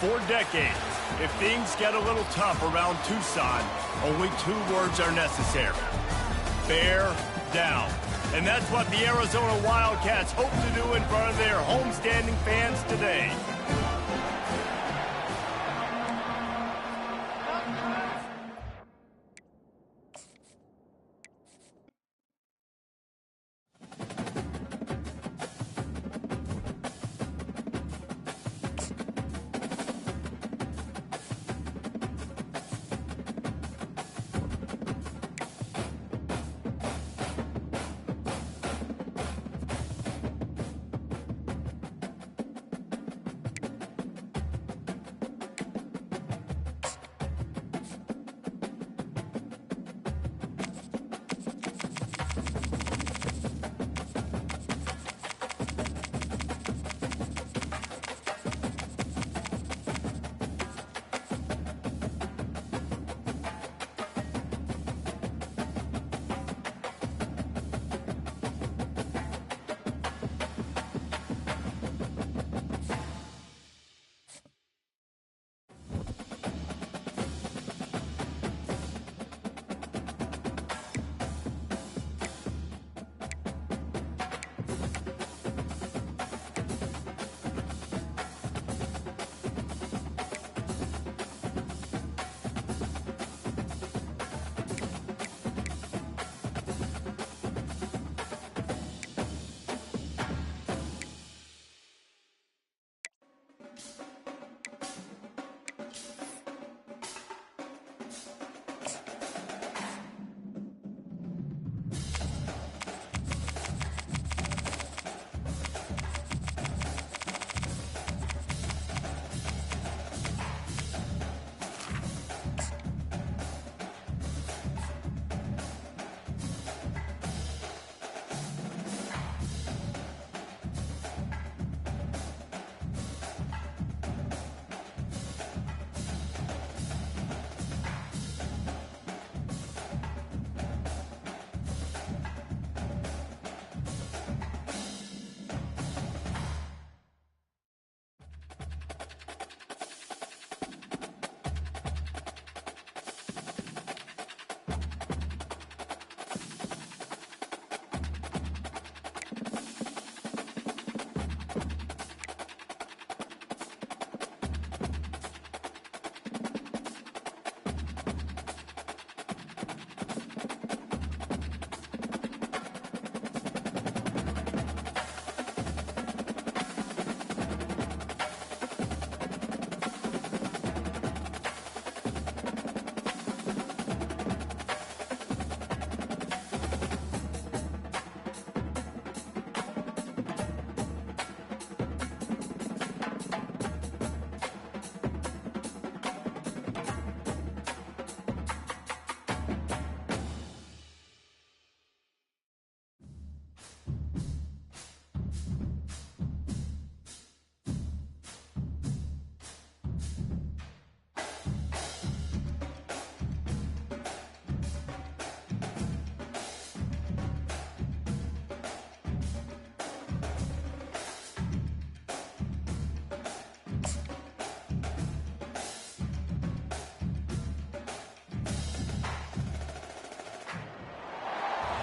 for decades. If things get a little tough around Tucson, only 2 words are necessary. Bear down. And that's what the Arizona Wildcats hope to do in front of their homestanding fans today.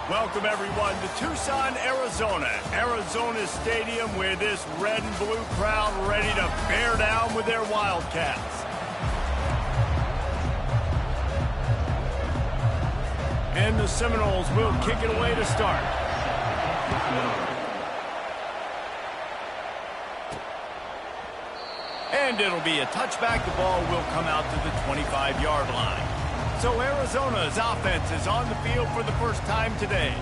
Welcome, everyone, to Tucson, Arizona. Arizona's stadium, where this red and blue crowd ready to bear down with their Wildcats. And the Seminoles will kick it away to start. And it'll be a touchback. The ball will come out to the 25-yard line. So Arizona's offense is on the field for the first time today.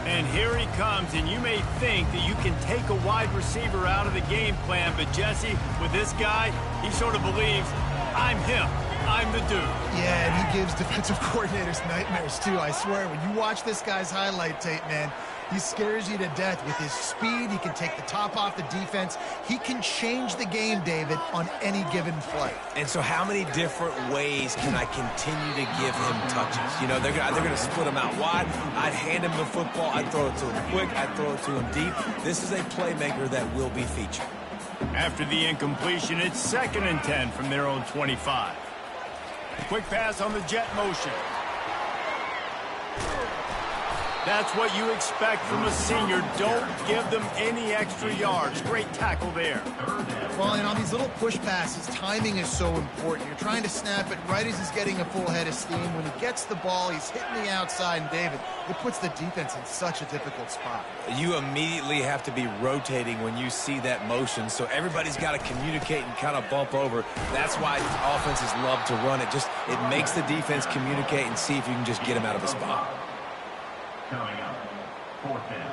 And here he comes, and you may think that you can take a wide receiver out of the game plan, but Jesse, with this guy, he sort of believes, I'm him. I'm the dude. Yeah, and he gives defensive coordinators nightmares, too. I swear, when you watch this guy's highlight tape, man, he scares you to death with his speed. He can take the top off the defense. He can change the game, David, on any given play. And so how many different ways can I continue to give him touches? You know, they're going to split him out wide. I'd hand him the football. I'd throw it to him quick. I'd throw it to him deep. This is a playmaker that will be featured. After the incompletion, it's 2nd and 10 from their own 25. Quick pass on the jet motion. That's what you expect from a senior. Don't give them any extra yards. Great tackle there. Well, and on these little push passes, timing is so important. You're trying to snap it right as he's getting a full head of steam. When he gets the ball, he's hitting the outside, and David, it puts the defense in such a difficult spot. You immediately have to be rotating when you see that motion, so everybody's got to communicate and kind of bump over. That's why offenses love to run it. It makes the defense communicate and see if you can just get him out of the spot. Coming up, 4th down.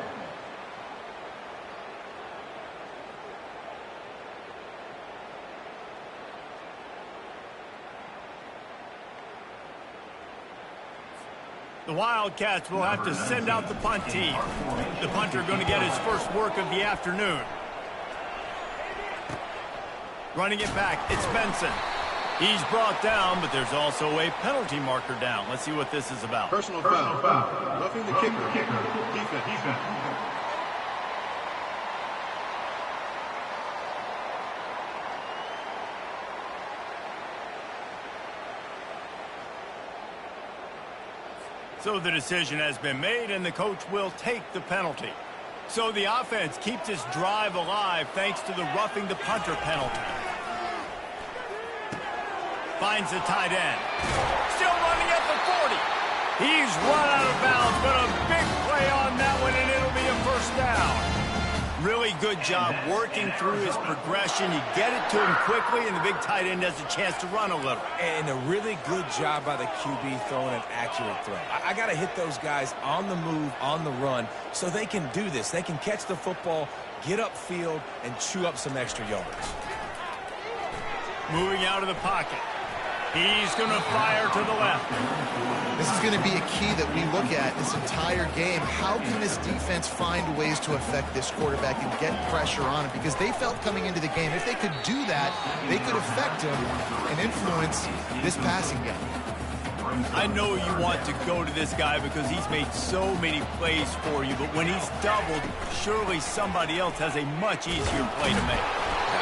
The Wildcats will have to send out the punt team. The punter going to get his first work of the afternoon. Running it back, it's Benson. He's brought down, but there's also a penalty marker down. Let's see what this is about. Personal foul. Roughing the kicker. Defense. So the decision has been made, and the coach will take the penalty. So the offense keeps its drive alive thanks to the roughing the punter penalty. Finds the tight end. Still running at the 40. He's run out of bounds, but a big play on that one, and it'll be a first down. Really good job working through his progression. You get it to him quickly, and the big tight end has a chance to run a little. And a really good job by the QB throwing an accurate throw. I got to hit those guys on the move, on the run, so they can do this. They can catch the football, get upfield, and chew up some extra yards. Moving out of the pocket. He's going to fire to the left. This is going to be a key that we look at this entire game. How can this defense find ways to affect this quarterback and get pressure on him? Because they felt coming into the game, if they could do that, they could affect him and influence this passing game. I know you want to go to this guy because he's made so many plays for you, but when he's doubled, surely somebody else has a much easier play to make.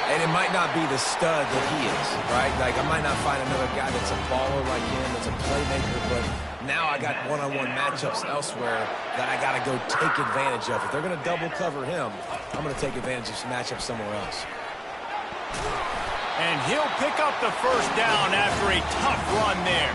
And it might not be the stud that he is, right? Like, I might not find another guy that's a baller like him, that's a playmaker, but now I got one-on-one matchups elsewhere that I got to go take advantage of. If they're going to double cover him, I'm going to take advantage of some matchups somewhere else. And he'll pick up the first down after a tough run there.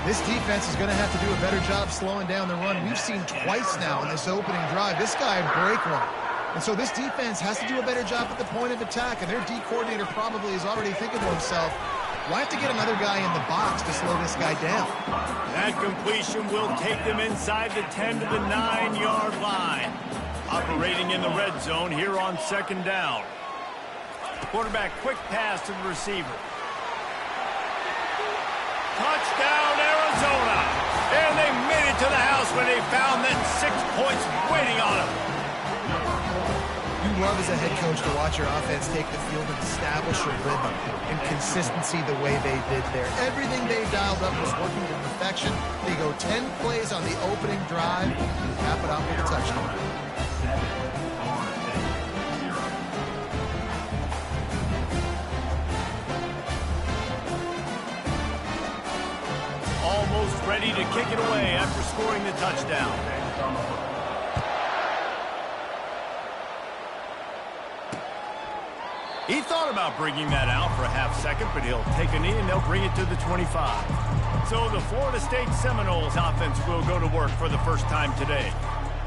This defense is going to have to do a better job slowing down the run. We've seen twice now in this opening drive. This guy break one. And so this defense has to do a better job at the point of attack, and their D coordinator probably is already thinking to himself, well, I have to get another guy in the box to slow this guy down. That completion will take them inside the 10 to the 9-yard line. Operating in the red zone here on 2nd down. Quarterback quick pass to the receiver. Touchdown, Arizona! And they made it to the house when they found that 6 points waiting on them. You love as a head coach to watch your offense take the field and establish a rhythm and consistency the way they did there. Everything they dialed up was working to perfection. They go 10 plays on the opening drive and cap it off with a touchdown. Almost ready to kick it away after scoring the touchdown. He thought about bringing that out for a half second, but he'll take a knee and they'll bring it to the 25. So the Florida State Seminoles offense will go to work for the first time today.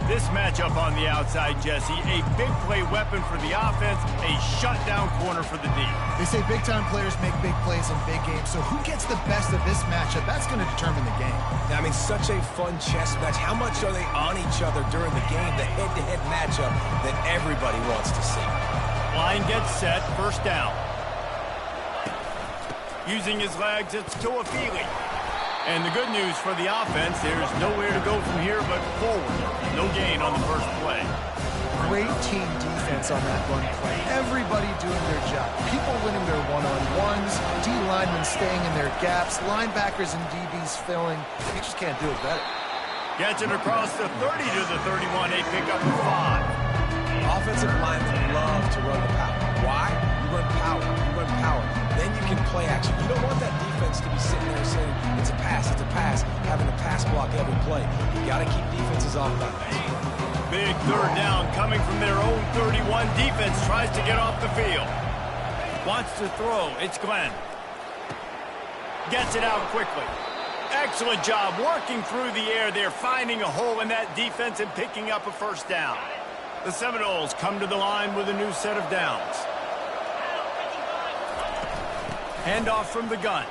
This matchup on the outside, Jesse, a big play weapon for the offense, a shutdown corner for the D. They say big-time players make big plays in big games, so who gets the best of this matchup? That's going to determine the game. I mean, such a fun chess match. How much are they on each other during the game, the head-to-head matchup that everybody wants to see? Line gets set, first down. Using his legs, it's Tuafili. And the good news for the offense, there's nowhere to go from here but forward. No gain on the first play. Great team defense on that run play. Everybody doing their job. People winning their one-on-ones, D linemen staying in their gaps, linebackers and DBs filling. You just can't do it better. Gets it across the 30 to the 31, a pickup of 5. Offensive linemen love to run the power. Why? You run power. You run power. Then you can play action. You don't want that defense to be sitting there saying, it's a pass, having to pass block every play. You got to keep defenses off balance. Big third down coming from their own 31. Defense tries to get off the field. Wants to throw. It's Glenn. Gets it out quickly. Excellent job working through the air there, finding a hole in that defense and picking up a first down. The Seminoles come to the line with a new set of downs. Handoff from the gun.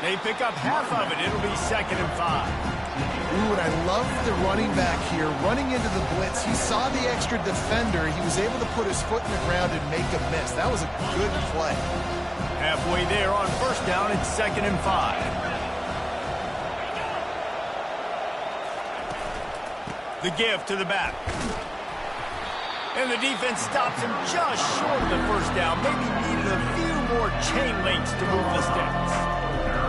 They pick up half of it. It'll be 2nd and 5. Ooh, and I love the running back here. Running into the blitz, he saw the extra defender. He was able to put his foot in the ground and make a miss. That was a good play. Halfway there on first down, it's 2nd and 5. The give to the back. And the defense stops him just short of the first down. Maybe needed a few more chain links to move the sticks.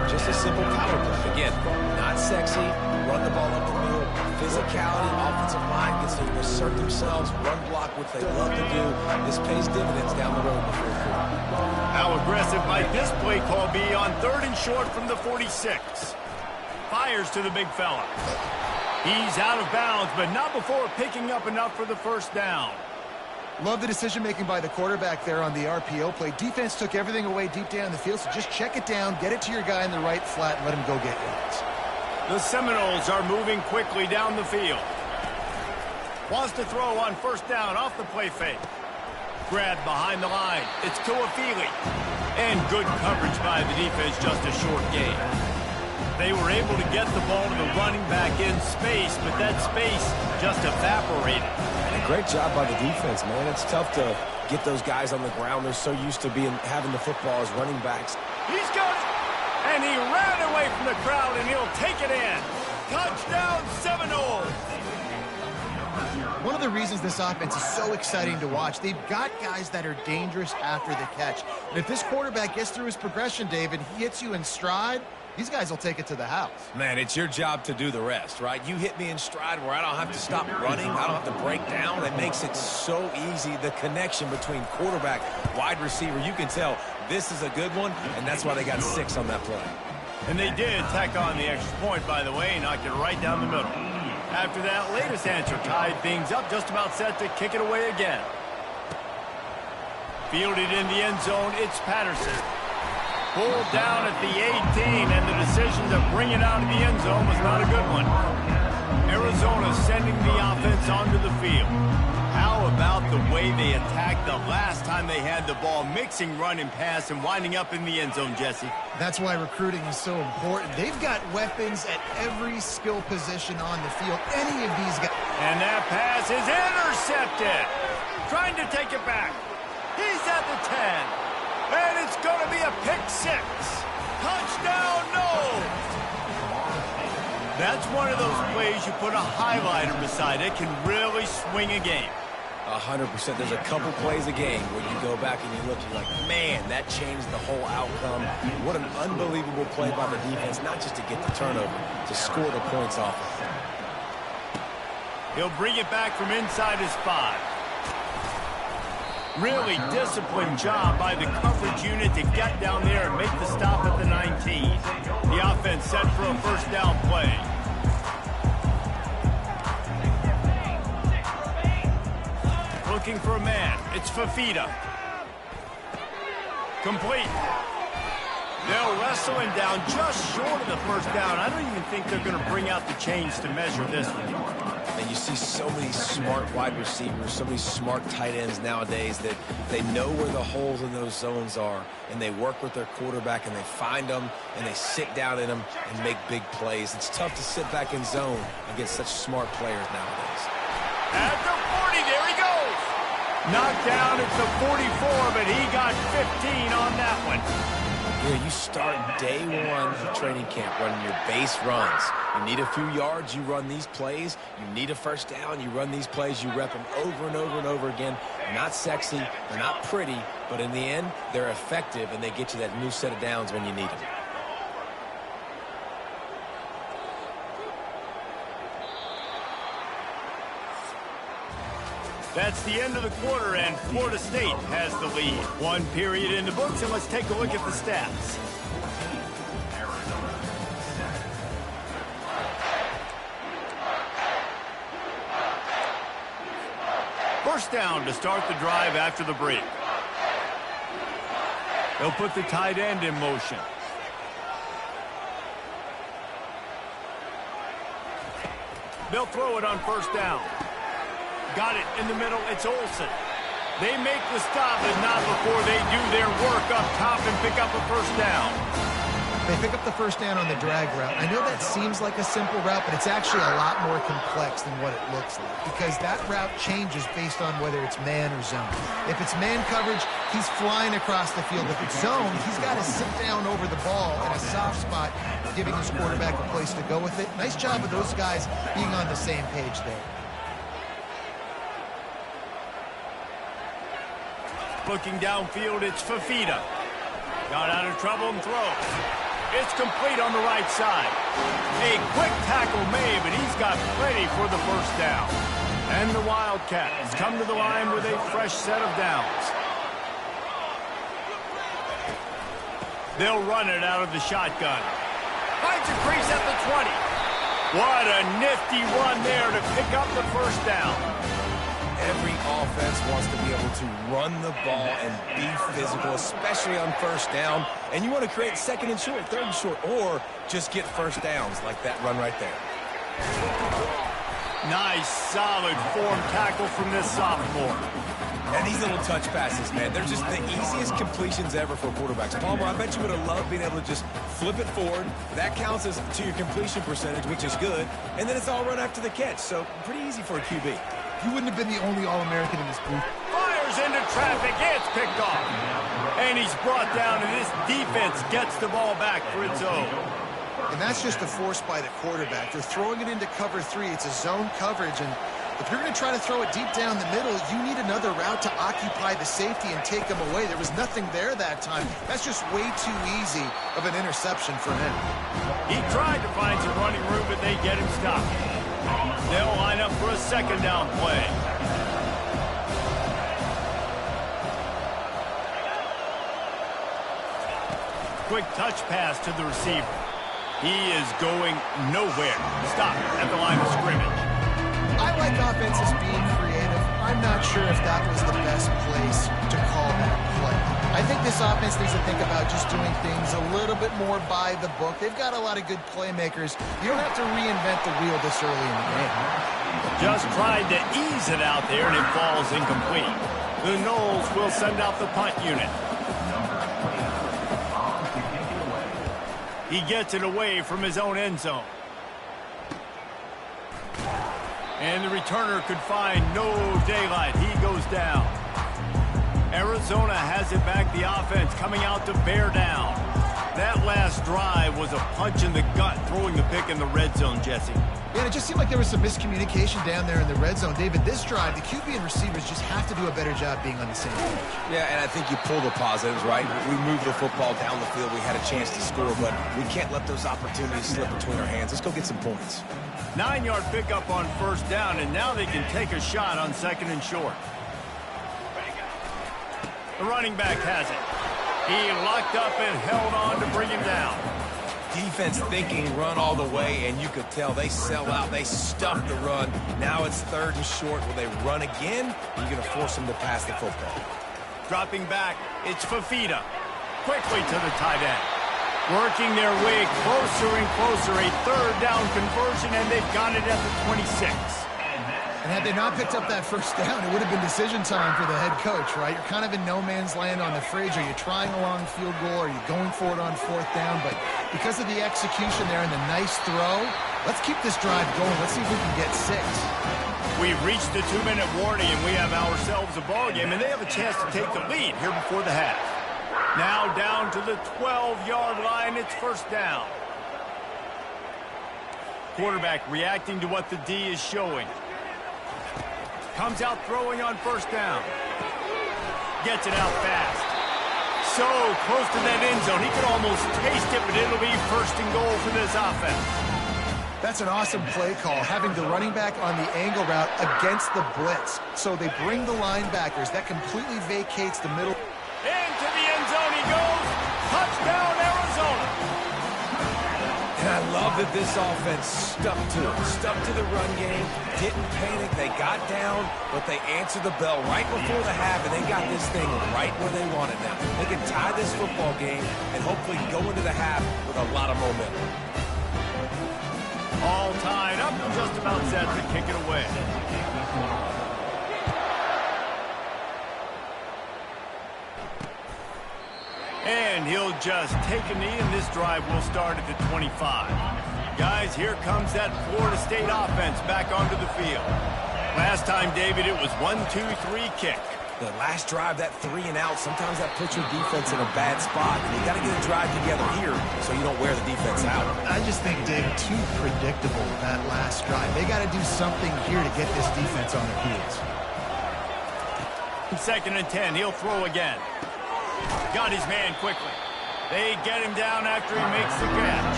Just a simple power play. Again, not sexy. Run the ball up the middle. Physicality, offensive line gets to assert themselves, run block, which they love to do. This pays dividends down the road in the fourth quarter. How aggressive might this play call be on 3rd and short from the 46? Fires to the big fella. He's out of bounds, but not before picking up enough for the first down. Love the decision-making by the quarterback there on the RPO play. Defense took everything away deep down the field, so just check it down, get it to your guy in the right flat, and let him go get yards. The Seminoles are moving quickly down the field. Wants to throw on first down off the play fake. Grabbed behind the line. It's Tuafili. And good coverage by the defense, just a short gain. They were able to get the ball to the running back in space, but that space just evaporated. And a great job by the defense, man. It's tough to get those guys on the ground. They're so used to having the football as running backs. He's got it! And he ran away from the crowd, and he'll take it in. Touchdown, Seminoles! One of the reasons this offense is so exciting to watch, they've got guys that are dangerous after the catch. And if this quarterback gets through his progression, David, he hits you in stride, these guys will take it to the house. Man, it's your job to do the rest, right? You hit me in stride where I don't have to stop running. I don't have to break down. It makes it so easy. The connection between quarterback, wide receiver, you can tell this is a good one, and that's why they got 6 on that play. And they did tack on the extra point, by the way, knocked it right down the middle. After that latest answer tied things up, just about set to kick it away again. Fielded in the end zone, it's Patterson. Pulled down at the 18, and the decision to bring it out of the end zone was not a good one. Arizona sending the offense onto the field. How about the way they attacked the last time they had the ball, mixing run and pass and winding up in the end zone, Jesse? That's why recruiting is so important. They've got weapons at every skill position on the field. Any of these guys. And that pass is intercepted. Trying to take it back. He's at the 10. And it's going to be a pick 6. Touchdown, no! That's one of those plays you put a highlighter beside it, can really swing a game. 100%. There's a couple plays a game where you go back and you look, you're like, man, that changed the whole outcome. What an unbelievable play by the defense, not just to get the turnover, to score the points off of it. He'll bring it back from inside his 5. Really disciplined job by the coverage unit to get down there and make the stop at the 19. The offense set for a first down play. Looking for a man. It's Fafita. Complete. They'll wrestle him down just short of the first down. I don't even think they're going to bring out the chains to measure this one. And you see so many smart wide receivers, so many smart tight ends nowadays that they know where the holes in those zones are, and they work with their quarterback, and they find them, and they sit down in them and make big plays. It's tough to sit back in zone against such smart players nowadays. At the 40, there he goes. Knocked down at the 44, but he got 15 on that one. Yeah, you start day one of training camp running your base runs. You need a few yards, you run these plays. You need a first down, you run these plays. You rep them over and over and over again. They're not sexy, they're not pretty, but in the end, they're effective, and they get you that new set of downs when you need them. That's the end of the quarter, and Florida State has the lead. One period in the books, and let's take a look at the stats. First down to start the drive after the break. They'll put the tight end in motion. They'll throw it on first down. Got it in the middle. It's Olsen. They make the stop, but not before they do their work up top and pick up a first down. They pick up the first down on the drag route. I know that seems like a simple route, but it's actually a lot more complex than what it looks like because that route changes based on whether it's man or zone. If it's man coverage, he's flying across the field. If it's zone, he's got to sit down over the ball in a soft spot, giving his quarterback a place to go with it. Nice job of those guys being on the same page there. Looking downfield, it's Fafita. Got out of trouble and throws. It's complete on the right side. A quick tackle made, but he's got plenty for the first down. And the Wildcats come to the line with a fresh set of downs. They'll run it out of the shotgun. Finds a crease at the 20. What a nifty run there to pick up the first down. Every offense wants to be able to run the ball and be physical, especially on first down. And you want to create second and short, third and short, or just get first downs like that run right there. Nice, solid form tackle from this sophomore. And these little touch passes, man, they're just the easiest completions ever for quarterbacks. Palmer, I bet you would have loved being able to just flip it forward. That counts as to your completion percentage, which is good. And then it's all run after the catch, so pretty easy for a QB. You wouldn't have been the only All-American in this booth. Fires into traffic. It's picked off. And he's brought down, and this defense gets the ball back for its own. And that's just a force by the quarterback. They're throwing it into cover 3. It's a zone coverage, and if you're going to try to throw it deep down the middle, you need another route to occupy the safety and take them away. There was nothing there that time. That's just way too easy of an interception for him. He tried to find some running room, but they get him stopped. They'll line up for a second down play. Quick touch pass to the receiver. He is going nowhere. Stop at the line of scrimmage. I like offenses being creative. I'm not sure if that was the best place to call that play. I think this offense needs to think about just doing things a little bit more by the book. They've got a lot of good playmakers. You don't have to reinvent the wheel this early in the game. Just tried to ease it out there, and it falls incomplete. The Noles will send out the punt unit. He gets it away from his own end zone. And the returner could find no daylight. He goes down. Arizona has it back. The offense coming out to bear down. That last drive was a punch in the gut, throwing the pick in the red zone, Jesse. Yeah, it just seemed like there was some miscommunication down there in the red zone. David, this drive, the QB and receivers just have to do a better job being on the same page. Yeah, and I think you pull the positives, right? We moved the football down the field. We had a chance to score, but we can't let those opportunities slip between our hands. Let's go get some points. 9-yard pickup on first down, and now they can take a shot on second and short. The running back has it. He locked up and held on to bring him down. Defense thinking run all the way, and you could tell they sell out. They stuff the run. Now it's third and short. Will they run again? You're going to force them to pass the football. Dropping back, it's Fafita. Quickly to the tight end. Working their way closer and closer. A third down conversion, and they've got it at the 26. And had they not picked up that first down, it would have been decision time for the head coach, right? You're kind of in no man's land on the fridge. Are you trying a long field goal? Are you going for it on fourth down? But because of the execution there and the nice throw, let's keep this drive going. Let's see if we can get 6. We've reached the 2-minute warning, and we have ourselves a ball game, and they have a chance to take the lead here before the half. Now down to the 12-yard line. It's first down. Quarterback reacting to what the D is showing. Comes out throwing on first down. Gets it out fast. So close to that end zone. He could almost taste it, but it'll be first and goal for this offense. That's That's an awesome play call, having the running back on the angle route against the blitz. So they bring the linebackers. That completely vacates the middle. Into the end zone he goes. Touchdown, Arizona. And I love that this offense stuck to it. Stuck to the run game. Didn't panic. They got down, but they answered the bell right before the half, and they got this thing right where they want it now. They can tie this football game and hopefully go into the half with a lot of momentum. All tied up and just about set to kick it away. And he'll just take a knee, and this drive will start at the 25. Guys, here comes that Florida State offense back onto the field. Last time, David, it was 1-2-3 kick. The last drive, that 3 and out, sometimes that puts your defense in a bad spot. And you got to get a drive together here so you don't wear the defense out. I just think, Dave, too predictable, that last drive. They got to do something here to get this defense on their heels. 2nd and 10, he'll throw again. Got his man quickly. They get him down after he makes the catch.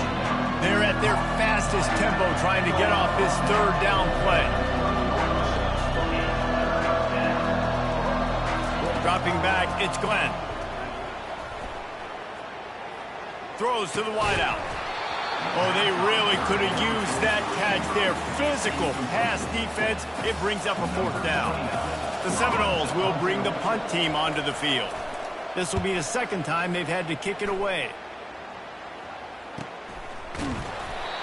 They're at their fastest tempo trying to get off this 3rd down play. Dropping back, it's Glenn. Throws to the wideout. Oh, they really could have used that catch there. Physical pass defense. It brings up a 4th down. The Seminoles will bring the punt team onto the field. This will be the 2nd time they've had to kick it away.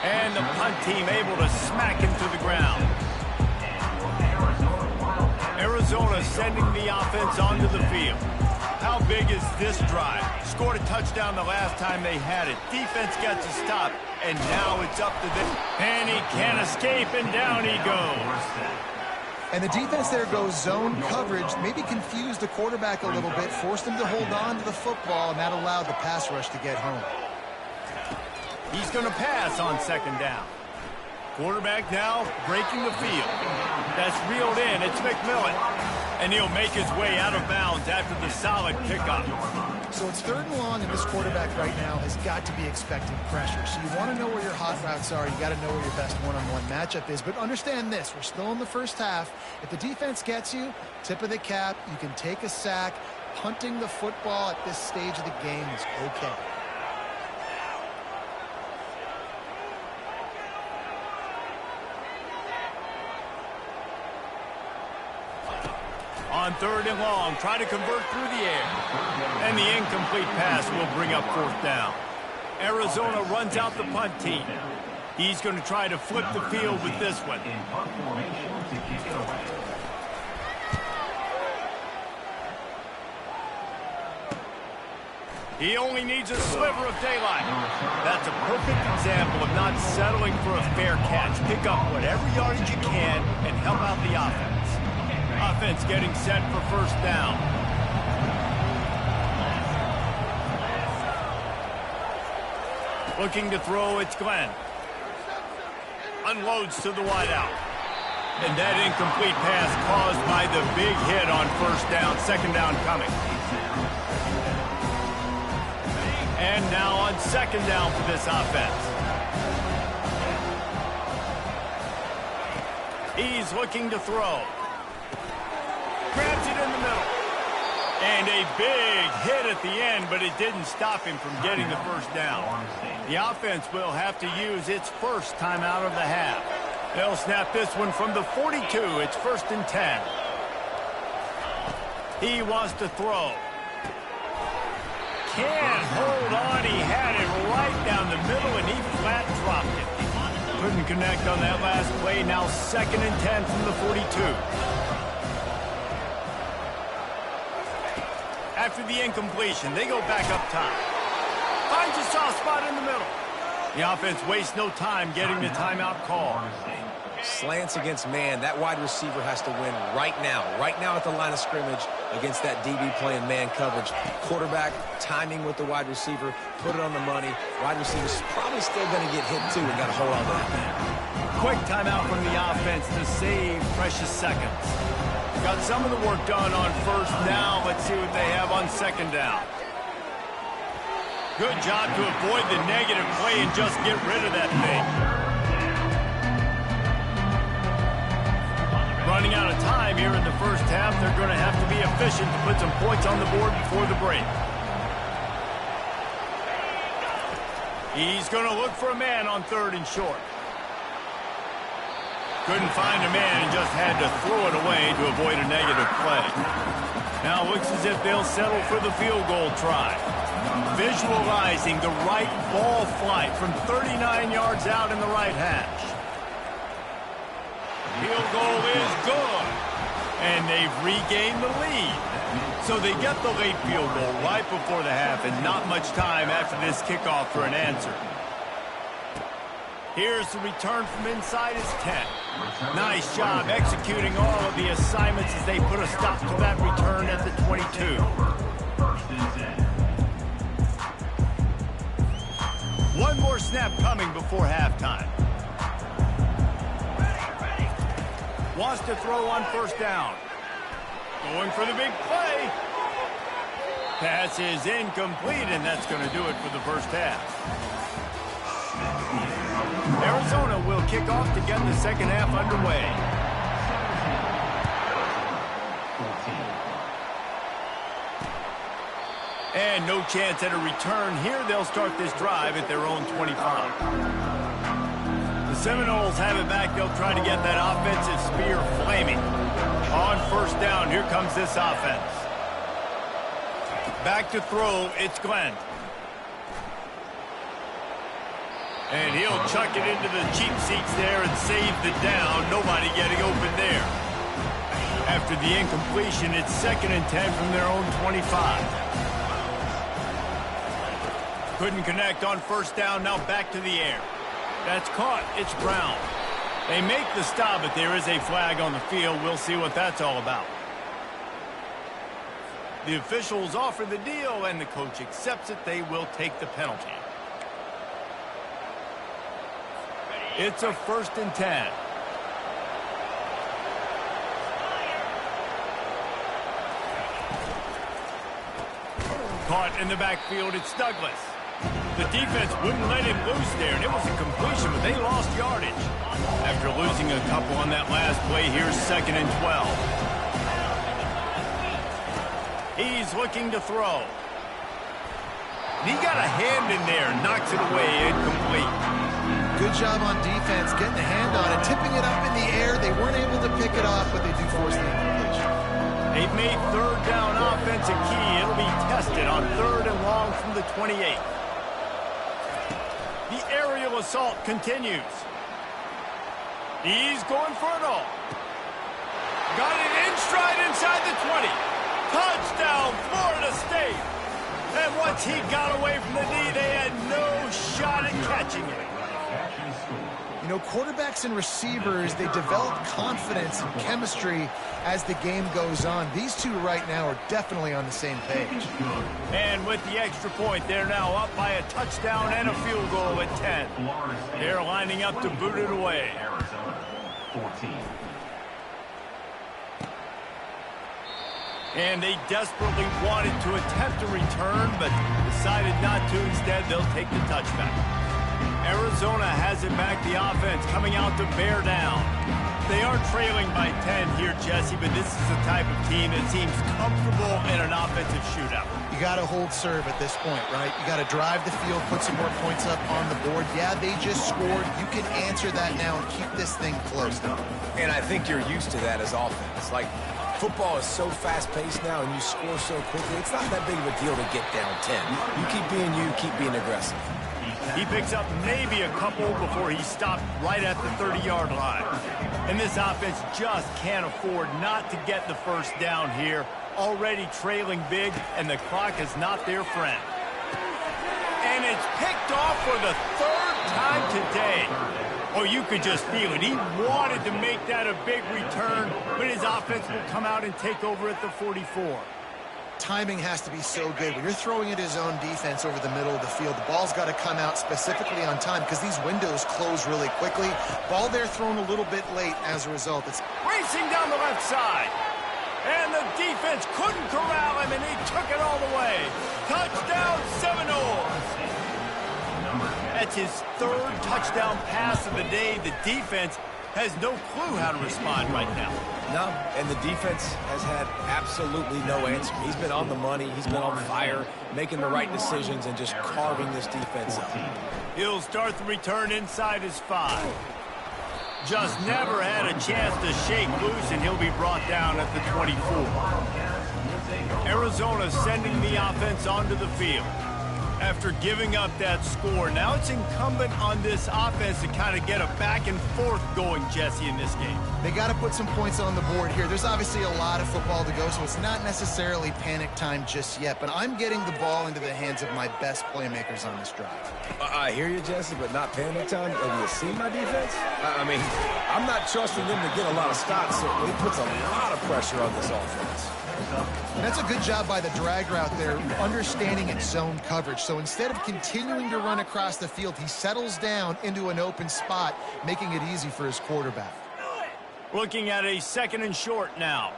And the punt team able to smack him to the ground. Arizona sending the offense onto the field. How big is this drive? Scored a touchdown the last time they had it. Defense gets a stop, and now it's up to them. And he can't escape, and down he goes. And the defense there goes zone coverage, maybe confused the quarterback a little bit, forced him to hold on to the football, and that allowed the pass rush to get home. He's going to pass on 2nd down. Quarterback now breaking the field. That's reeled in. It's McMillan. And he'll make his way out of bounds after the solid pickup. So it's 3rd and long, and this quarterback right now has got to be expecting pressure. So you want to know where your hot routes are. You got to know where your best one-on-one matchup is. But understand this, we're still in the 1st half. If the defense gets you, tip of the cap, you can take a sack. Punting the football at this stage of the game is okay. On 3rd and long, try to convert through the air. And the incomplete pass will bring up 4th down. Arizona runs out the punt team. He's going to try to flip the field with this one. He only needs a sliver of daylight. That's a perfect example of not settling for a fair catch. Pick up whatever yardage you can and help out the offense. Offense getting set for 1st down. Looking to throw, it's Glenn. Unloads to the wideout. And that incomplete pass caused by the big hit on 1st down. 2nd down coming. And now on 2nd down for this offense. He's looking to throw. Grabs it in the middle. And a big hit at the end, but it didn't stop him from getting the 1st down. The offense will have to use its 1st timeout of the half. They'll snap this one from the 42. It's 1st and 10. He wants to throw. Can't hold on. He had it right down the middle, and he flat dropped it. Couldn't connect on that last play. Now 2nd and 10 from the 42. After the incompletion, they go back up top. Finds a soft spot in the middle. The offense wastes no time getting the timeout call. Slants against man. That wide receiver has to win right now at the line of scrimmage against that DB playing man coverage. Quarterback, timing with the wide receiver, put it on the money. Wide receiver's probably still going to get hit too and got to hold on to that man. Quick timeout from the offense to save precious seconds. Got some of the work done on 1st. Now let's see what they have on 2nd down. Good job to avoid the negative play and just get rid of that thing. time here in the first half. They're going to have to be efficient to put some points on the board before the break. He's going to look for a man on 3rd and short. Couldn't find a man and just had to throw it away to avoid a negative play. Now looks as if they'll settle for the field goal try. Visualizing the right ball flight from 39 yards out in the right hash. Field goal is good. And they've regained the lead. So they get the late field goal right before the half and not much time after this kickoff for an answer. Here's the return from inside his 10. Nice job executing all of the assignments as they put a stop to that return at the 22. One more snap coming before halftime. Wants to throw on 1st down. Going for the big play. Pass is incomplete, and that's going to do it for the first half. Arizona will kick off to get the second half underway. And no chance at a return here. They'll start this drive at their own 25. The Seminoles have it back. They'll try to get that offensive spear flaming. On 1st down, here comes this offense. Back to throw, it's Glenn. And he'll chuck it into the cheap seats there and save the down. Nobody getting open there. After the incompletion, it's 2nd and 10 from their own 25. Couldn't connect on 1st down, now back to the air. That's caught, it's Brown. They make the stop, but there is a flag on the field. We'll see what that's all about. The officials offer the deal, and the coach accepts it. They will take the penalty. It's a 1st and 10. Caught in the backfield, it's Douglas. The defense wouldn't let him loose there, and it was a completion, but they lost yardage. After losing a couple on that last play, here's 2nd and 12. He's looking to throw. He got a hand in there, knocks it away, incomplete. Good job on defense, getting a hand on it, tipping it up in the air. They weren't able to pick it off, but they do force the incompletion. They've made 3rd down offense a key. It'll be tested on 3rd and long from the 28. The aerial assault continues. He's going for it all. Got it in stride inside the 20. Touchdown, Florida State. And once he got away from the knee, they had no shot at catching it. You know, quarterbacks and receivers, they develop confidence and chemistry as the game goes on. These two right now are definitely on the same page. And with the extra point, they're now up by a touchdown and a field goal at 10. They're lining up to boot it away. Arizona, 14. And they desperately wanted to attempt a return, but decided not to. Instead, they'll take the touchback. Arizona has it back, the offense coming out to bear down. They are trailing by 10 here, Jesse, but this is the type of team that seems comfortable in an offensive shootout. You got to hold serve at this point, right? You got to drive the field, put some more points up on the board. Yeah, they just scored. You can answer that now and keep this thing close. And I think you're used to that as offense. Like, football is so fast-paced now, and you score so quickly, it's not that big of a deal to get down 10. You keep being you, keep being aggressive. He picks up maybe a couple before he stopped right at the 30-yard line. And this offense just can't afford not to get the first down here. Already trailing big, and the clock is not their friend. And it's picked off for the 3rd time today. Oh, you could just feel it. He wanted to make that a big return, but his offense will come out and take over at the 44. Timing has to be so good. When you're throwing at his own defense over the middle of the field, the ball's got to come out specifically on time because these windows close really quickly. Ball there thrown a little bit late as a result. It's racing down the left side. And the defense couldn't corral him, and he took it all the way. Touchdown, Seminoles. That's his 3rd touchdown pass of the day. The defense has no clue how to respond right now. No, and the defense has had absolutely no answer. He's been on the money. He's been on fire, making the right decisions and just carving this defense up. He'll start the return inside his 5. Just never had a chance to shake loose, and he'll be brought down at the 24. Arizona sending the offense onto the field. After giving up that score, now it's incumbent on this offense to kind of get a back and forth going, Jesse, in this game. They got to put some points on the board here. There's obviously a lot of football to go, so it's not necessarily panic time just yet, but I'm getting the ball into the hands of my best playmakers on this drive. I hear you, Jesse, but not panic time. Have you seen my defense? I mean, I'm not trusting them to get a lot of stops, so it puts a lot of pressure on this offense. And that's a good job by the drag route there, understanding its zone coverage. So instead of continuing to run across the field, he settles down into an open spot, making it easy for his quarterback. Looking at a 2nd and short now.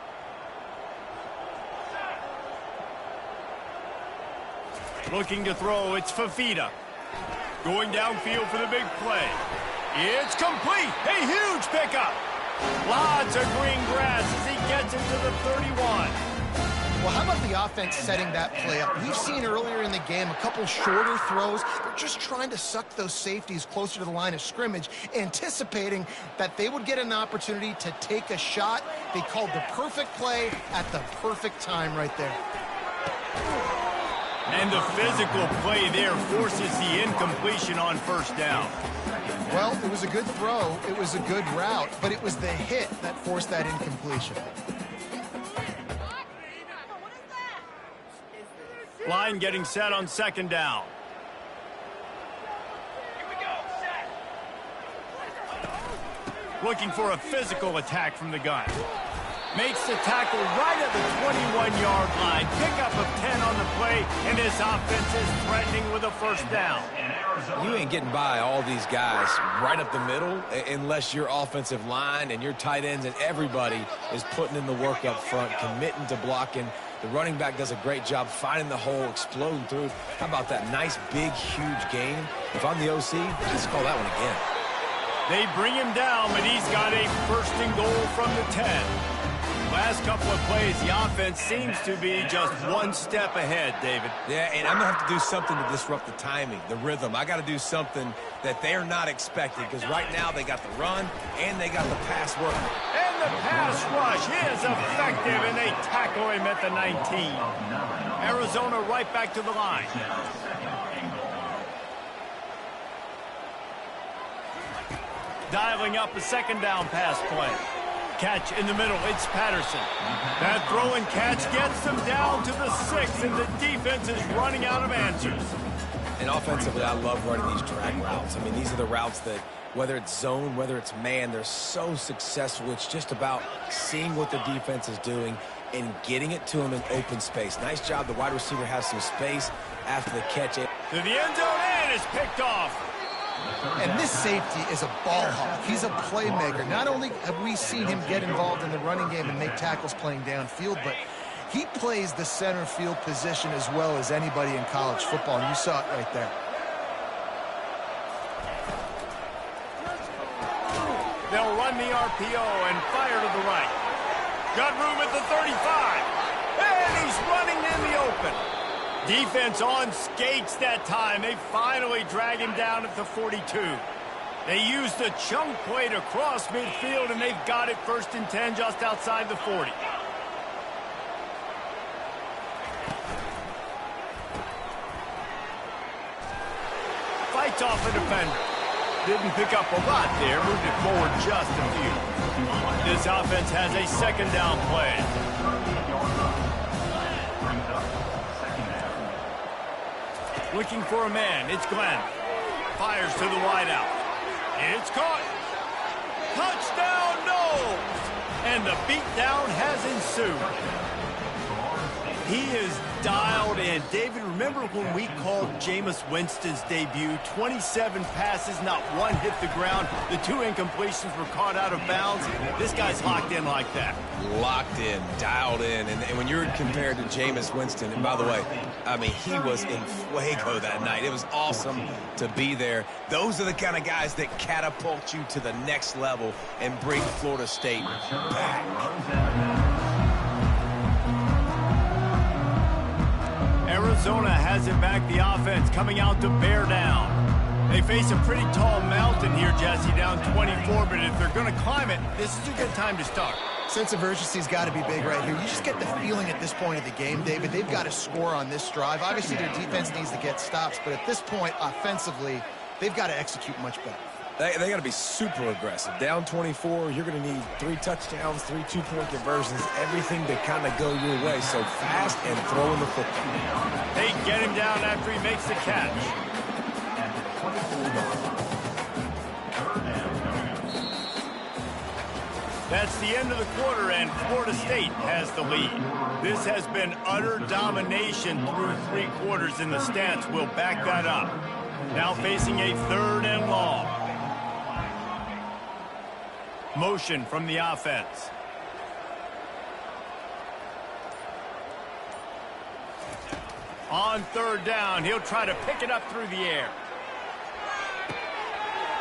Looking to throw, it's Fafita. Going downfield for the big play. It's complete. A huge pickup. Lots of green grass as he gets into the 31. Well, how about the offense setting that play up? We've seen earlier in the game a couple shorter throws. They're just trying to suck those safeties closer to the line of scrimmage, anticipating that they would get an opportunity to take a shot. They called the perfect play at the perfect time right there. And the physical play there forces the incompletion on 1st down. Well, it was a good throw. It was a good route, but it was the hit that forced that incompletion. Line getting set on 2nd down. Looking for a physical attack from the gun. Makes the tackle right at the 21-yard line. Pickup of 10 on the play, and this offense is threatening with a 1st down. You ain't getting by all these guys right up the middle unless your offensive line and your tight ends and everybody is putting in the work up front, committing to blocking. The running back does a great job finding the hole, exploding through. How about that nice, big, huge gain? If I'm the OC, let's call that one again. They bring him down, but he's got a 1st and goal from the 10. Last couple of plays, the offense seems to be just one step ahead, David. Yeah, and I'm going to have to do something to disrupt the timing, the rhythm. I got to do something that they're not expecting, because right now they got the run and they got the pass working. And the pass rush is effective, and they tackle him at the 19. Arizona right back to the line. Dialing up a 2nd down pass play. Catch in the middle, it's Patterson. That throw and catch gets them down to the 6, and the defense is running out of answers. And offensively, I love running these drag routes. I mean, these are the routes that, whether it's zone, whether it's man, they're so successful. It's just about seeing what the defense is doing and getting it to them in open space. Nice job. The wide receiver has some space after the catch. To the end zone, and it's picked off. And this safety is a ball hawk. He's a playmaker. Not only have we seen him get involved in the running game and make tackles playing downfield, but he plays the center field position as well as anybody in college football, and you saw it right there. They'll run the RPO and fire to the right. Got room at the 35. And he's running in the open. Defense on skates that time. They finally drag him down at the 42. They used a chunk play to cross midfield, and they've got it 1st and 10 just outside the 40. Fights off a defender. Didn't pick up a lot there. Moved it forward just a few. This offense has a 2nd down play. Looking for a man. It's Glenn. Fires to the wideout. It's caught. Touchdown, no! And the beatdown has ensued. He is dialed in. David, remember when we called Jameis Winston's debut? 27 passes, not one hit the ground. The 2 incompletions were caught out of bounds. This guy's locked in like that. Locked in, dialed in. And when you're compared to Jameis Winston, and by the way, I mean, he was in fuego that night. It was awesome to be there. Those are the kind of guys that catapult you to the next level and bring Florida State back. Arizona has it back, the offense coming out to bear down. They face a pretty tall mountain here, Jesse, down 24, but if they're going to climb it, this is a good time to start. Sense of urgency's got to be big right here. You just get the feeling at this point of the game, David, they've got to score on this drive. Obviously, their defense needs to get stops, but at this point, offensively, they've got to execute much better. They got to be super aggressive. Down 24, you're going to need 3 touchdowns, 3 2-point conversions, everything to kind of go your way. So fast and throwing the football. They get him down after he makes the catch. That's the end of the quarter, and Florida State has the lead. This has been utter domination through 3 quarters, and the stats will back that up. Now facing a 3rd and long. Motion from the offense. On 3rd down, he'll try to pick it up through the air.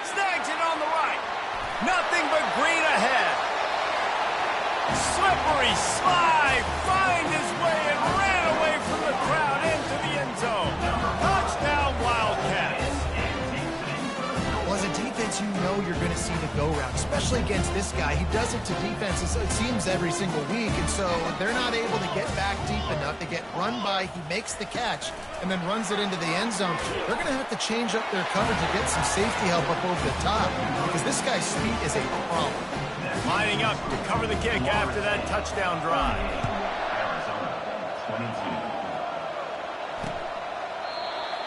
Snags it on the right. Nothing but green ahead. Slippery slide, find his way and ran away from the crowd into the end zone. Touchdown, Wildcats. Well, as a defense, you know you're going to see the go-route, especially against this guy. He does it to defenses, it seems, every single week, and so they're not able to get back deep enough. They get run by, he makes the catch, and then runs it into the end zone. They're going to have to change up their coverage and get some safety help up over the top, because this guy's speed is a problem. Lining up to cover the kick after that touchdown drive.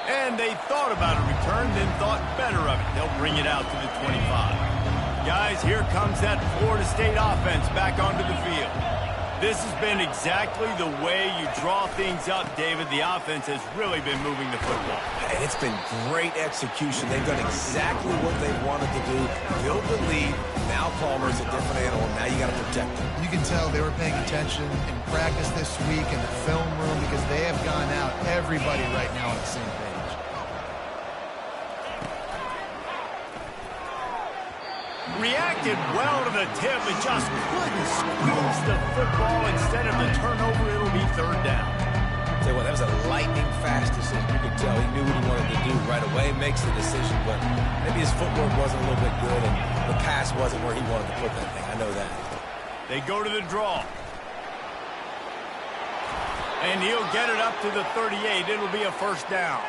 And they thought about a return, then thought better of it. They'll bring it out to the 25. Guys, here comes that Florida State offense back onto the field. This has been exactly the way you draw things up, David. The offense has really been moving the football. And it's been great execution. They've done exactly what they wanted to do. Build the lead. Now Palmer's a different animal. Now you got to protect him. You can tell they were paying attention in practice this week in the film room because they have gone out, everybody right now on the same page. Reacted well to the tip, but just couldn't squeeze the football. Instead of the turnover, it'll be 3rd down. Tell you what, that was a lightning-fast decision. You could tell he knew what he wanted to do right away, makes the decision, but maybe his footwork wasn't a little bit good, and the pass wasn't where he wanted to put that thing. I know that. They go to the draw. And he'll get it up to the 38. It'll be a 1st down.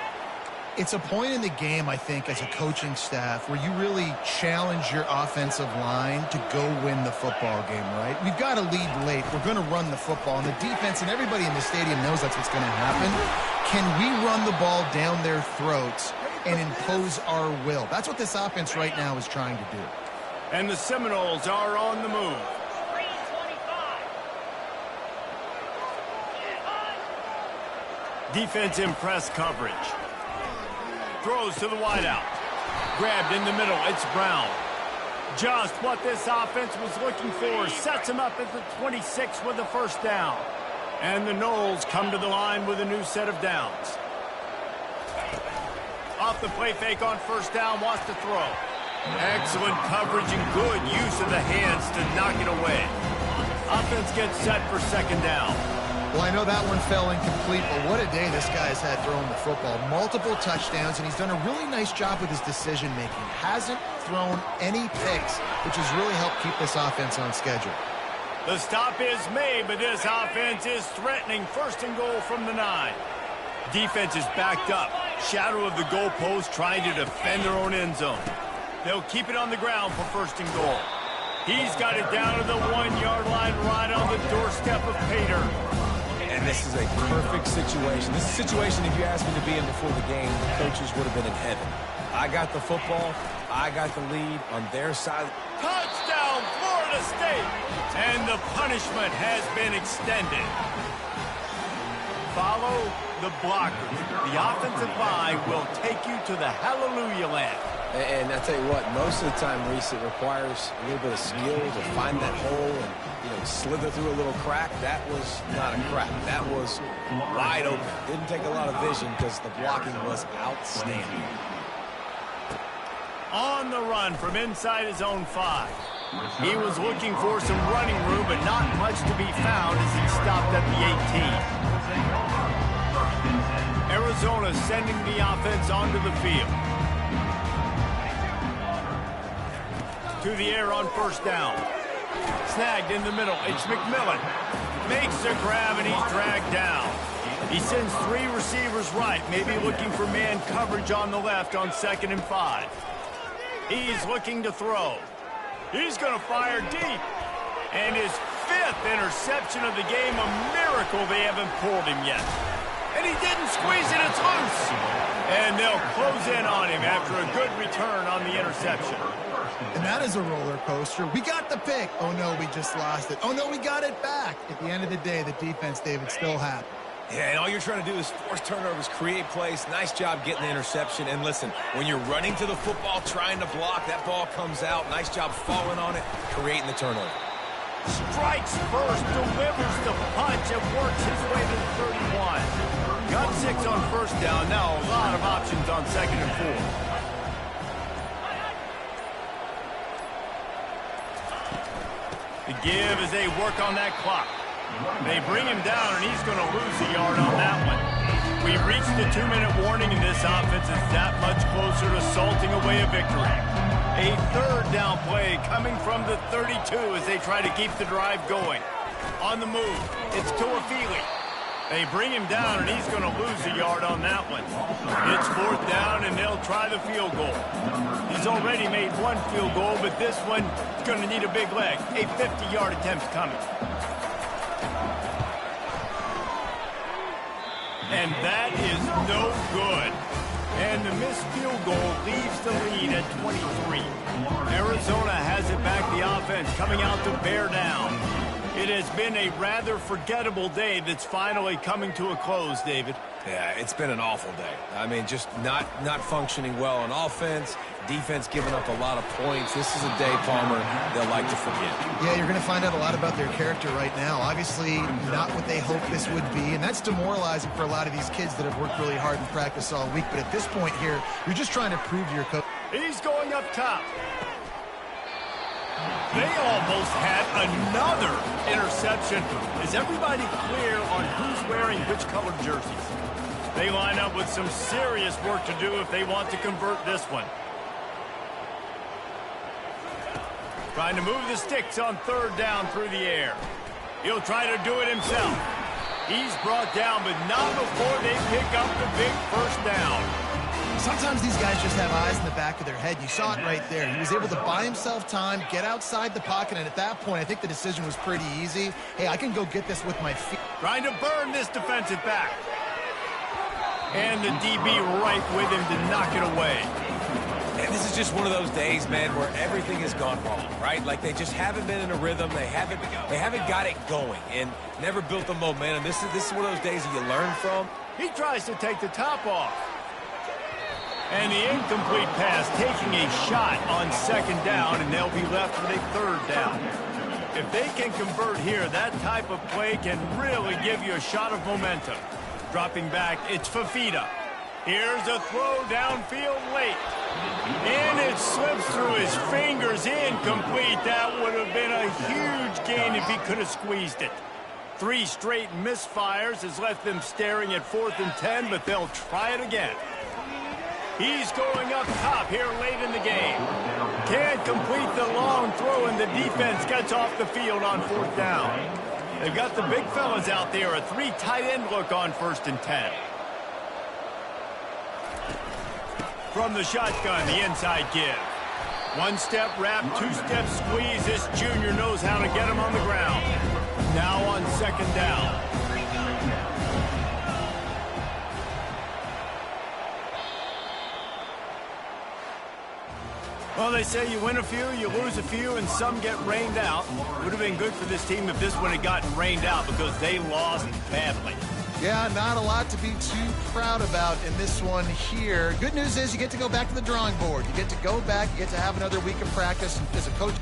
It's a point in the game, I think, as a coaching staff where you really challenge your offensive line to go win the football game, right? We've got to lead late. We're going to run the football. And the defense and everybody in the stadium knows that's what's going to happen. Can we run the ball down their throats and impose our will? That's what this offense right now is trying to do. And the Seminoles are on the move. Defense in press coverage. Throws to the wideout. Grabbed in the middle. It's Brown. Just what this offense was looking for. Sets him up at the 26 with the 1st down. And the Noles come to the line with a new set of downs. Off the play fake on 1st down. Wants to throw. Excellent coverage and good use of the hands to knock it away. Offense gets set for 2nd down. Well, I know that one fell incomplete, but what a day this guy's had throwing the football. Multiple touchdowns, and he's done a really nice job with his decision-making. Hasn't thrown any picks, which has really helped keep this offense on schedule. The stop is made, but this offense is threatening. 1st and goal from the 9. Defense is backed up. Shadow of the goalpost trying to defend their own end zone. They'll keep it on the ground for 1st and goal. He's got it down to the 1-yard line right on the doorstep of Pater. And this is a perfect situation. This is a situation, if you asked me to be in before the game, the coaches would have been in heaven. I got the football. I got the lead on their side. Touchdown, Florida State! And the punishment has been extended. follow the blockers. The offensive line will take you to the hallelujah land. And I tell you what, most of the time, Reese, it requires a little bit of skill to find that hole and, slither through a little crack. That was not a crack. That was wide open. Didn't take a lot of vision because the blocking was outstanding. On the run from inside his own 5. He was looking for some running room, but not much to be found as he stopped at the 18. Arizona sending the offense onto the field. To the air on first down. Snagged in the middle. It's McMillan. Makes a grab, and he's dragged down. He sends 3 receivers right, maybe looking for man coverage on the left on 2nd and 5. He's looking to throw. He's going to fire deep. And his 5th interception of the game, a miracle they haven't pulled him yet. And he didn't squeeze it, it's loose. And they'll close in on him after a good return on the interception. And that is a roller coaster. We got the pick. Oh, no, we just lost it. Oh, no, we got it back. At the end of the day, the defense, David, still happy. Yeah, and all you're trying to do is force turnovers, create plays. Nice job getting the interception. And listen, when you're running to the football, trying to block, that ball comes out. Nice job falling on it, creating the turnover. Strikes first, delivers the punch, and works his way to the 31. Got 6 on first down. Now a lot of options on 2nd and 4. The give as they work on that clock. They bring him down, and he's going to lose a yard on that one. We've reached the 2-minute warning, and this offense is that much closer to salting away a victory. A 3rd down play coming from the 32 as they try to keep the drive going. On the move, it's Tuafili. They bring him down, and he's going to lose a yard on that one. It's 4th down, and they'll try the field goal. He's already made 1 field goal, but this one is going to need a big leg. A 50-yard attempt coming. And that is no good. And the missed field goal leaves the lead at 23. Arizona has it back, the offense coming out to bear down. It has been a rather forgettable day that's finally coming to a close, David. Yeah, it's been an awful day. I mean, just not functioning well on offense, defense giving up a lot of points. This is a day, Palmer, they'll like to forget. Yeah, you're going to find out a lot about their character right now. Obviously, not what they hoped this would be, and that's demoralizing for a lot of these kids that have worked really hard in practice all week. But at this point here, you're just trying to prove to your coach. He's going up top. They almost had another interception. Is everybody clear on who's wearing which colored jerseys? They line up with some serious work to do if they want to convert this one. Trying to move the sticks on 3rd down through the air. He'll try to do it himself. He's brought down, but not before they pick up the big 1st down. Sometimes these guys just have eyes in the back of their head. You saw it right there. He was able to buy himself time, get outside the pocket, and at that point, I think the decision was pretty easy. Hey, I can go get this with my feet. Trying to burn this defensive back. And the DB right with him to knock it away. And this is just one of those days, man, where everything has gone wrong, right? Like they just haven't been in a rhythm. They haven't got it going and never built the momentum. This is one of those days that you learn from. He tries to take the top off. And the incomplete pass taking a shot on 2nd down, and they'll be left with a 3rd down. If they can convert here, that type of play can really give you a shot of momentum. Dropping back, it's Fafita. Here's a throw downfield late. And it slips through his fingers, incomplete. That would have been a huge gain if he could have squeezed it. 3 straight misfires has left them staring at 4th and 10, but they'll try it again. He's going up top here late in the game. Can't complete the long throw, and the defense gets off the field on 4th down. They've got the big fellas out there, a 3 tight end look on 1st and 10. From the shotgun, the inside give. 1-step wrap, 2-step squeeze. This junior knows how to get him on the ground. Now on 2nd down. Well, they say you win a few, you lose a few, and some get rained out. Would have been good for this team if this one had gotten rained out because they lost badly. Yeah, not a lot to be too proud about in this one here. Good news is you get to go back to the drawing board. You get to go back, you get to have another week of practice as a coach.